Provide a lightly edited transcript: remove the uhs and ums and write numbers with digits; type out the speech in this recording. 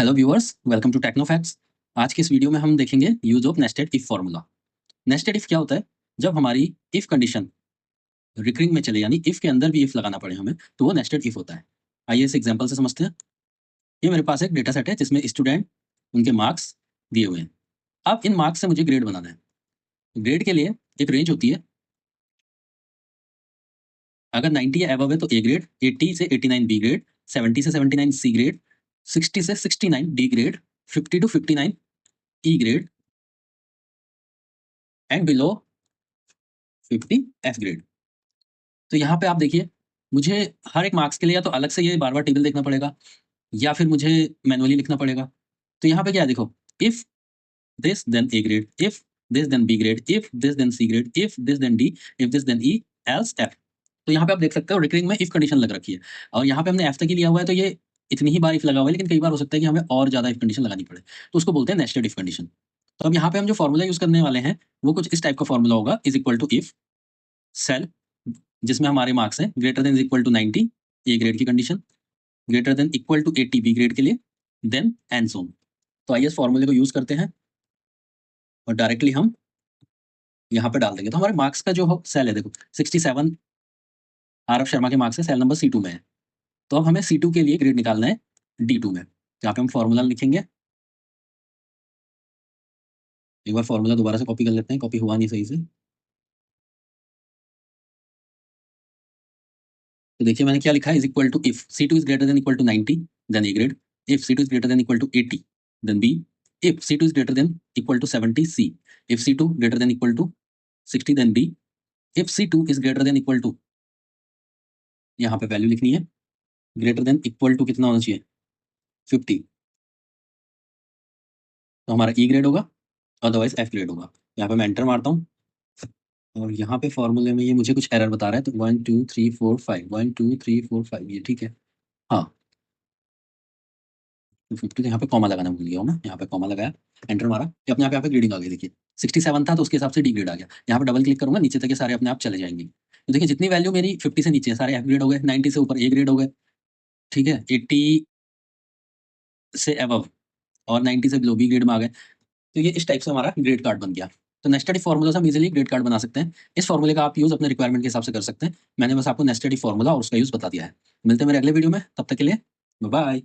Hello viewers, welcome to Techno Facts. आज की इस वीडियो में हम देखेंगे use of nested if formula. Nested if क्या होता है? जब हमारी इफ कंडीशन रिकरिंग में चले, यानी इफ के अंदर भी इफ लगाना पड़े हमें, तो वो नेस्टेड इफ होता है। आइए इस एग्जांपल से समझते हैं। ये मेरे पास एक डेटा सेट है जिसमें स्टूडेंट, उनके मार्क्स दिए हुए हैं। अब इन मार्क्स से मुझे ग्रेड बनाना है। ग्रेड के लिए एक रेंज होती है। अगर 90 या अबव है तो ए ग्रेड, 80 से 89 बी ग्रेड, 70 से 79 सी ग्रेड, 60 से 69 D grade, 50 to 59 E grade and below 50 F grade. तो यहाँ पे आप देखिए, मुझे हर एक मार्क्स के लिए या तो अलग से ये बार-बार टेबल देखना पड़ेगा या फिर मुझे मैनुअली लिखना पड़ेगा। तो यहाँ पे क्या है देखो, if this then A grade, if this then B grade, if this then C grade, if this then D, if this then E, else F. तो यहाँ पे आप देख सकते हो रिकरिंग में इफ कंडीशन लग रखी है और यहाँ पे हमने एफ तक ही लिया हुआ है, तो ये इतनी ही बार इफ लगा हुआ है, लेकिन कई बार हो सकता है कि हमें और ज़्यादा इफ कंडीशन लगानी पड़े, तो उसको बोलते हैं नेस्टेड इफ कंडीशन। तो अब यहाँ पे हम जो फॉर्मूला यूज़ करने वाले हैं, वो कुछ इस टाइप का फॉर्मूला होगा, is equal to if cell जिसमें हमारे मार्क्स हैं greater than equal to 90 A grade की कंडीशन, greater than equal to 80 B grade के लिए, देन एंड सो ऑन। तो आइए इस फॉर्मूले को यूज करते हैं और डायरेक्टली हम यहाँ पे डाल देंगे। तो हमारे मार्क्स का जो सेल है देखो 67 आरएफ शर्मा के मार्क्स है, सेल नंबर C2 में है। तो अब हमें C2 के लिए ग्रेड निकालना है D2 में। यहाँ पे हम फॉर्मूला लिखेंगे। एक बार फॉर्मूला दोबारा से कॉपी कर लेते हैं, कॉपी हुआ नहीं सही से। तो देखिए मैंने क्या लिखा है, is equal to if C2 is greater than equal to 90 then A grade, if C2 is greater than equal to 80 then B, if C2 is greater than equal to 70 C, if C2 greater than equal to 60 then D, if C2 is greater than equal to, यहाँ पे value लिखनी है, greater than equal to कितना होना चाहिए 50, तो हमारा ई grade होगा, अदरवाइज एफ ग्रेड होगा। यहाँ पे मैं एंटर मारता हूँ और यहाँ पे फॉर्मूले में ये मुझे कुछ एरर बता रहा है, तो 1 2 3 4 5 1 2 3 4 5 ये ठीक है। हाँ, तो 50 तो यहाँ पे कॉमा लगाना भूल गया हूँ मैं, यहाँ पे कॉमा लगाया, एंटर मारा, ये अपने आप यहाँ पे ग्रेडिंग आ गई। देखिए 67 था तो उसके हिसाब से डी ग्रेड आ गया। यहाँ पे डबल क्लिक करूंगा, नीचे तक ये सारे अपने आप चले जाएंगे। तो देखिए जितनी वैल्यू मेरी 50 से नीचे है सारे एफ ग्रेड हो गए, 90 से ऊपर ए ग्रेड हो गए, ठीक है, 80 से अबव और 90 से बिलो बी ग्रेड में आ गए। तो ये इस टाइप से हमारा ग्रेड कार्ड बन गया। तो नेस्टेड फॉर्मूला से हम इजीली ग्रेड कार्ड बना सकते हैं। इस फॉर्मूले का आप यूज अपने रिक्वायरमेंट के हिसाब से कर सकते हैं। मैंने बस आपको नेस्टेड फॉर्मूला और उसका यूज बता दिया है। मिलते हैं मेरे अगले वीडियो में, तब तक के लिए बाय बाय।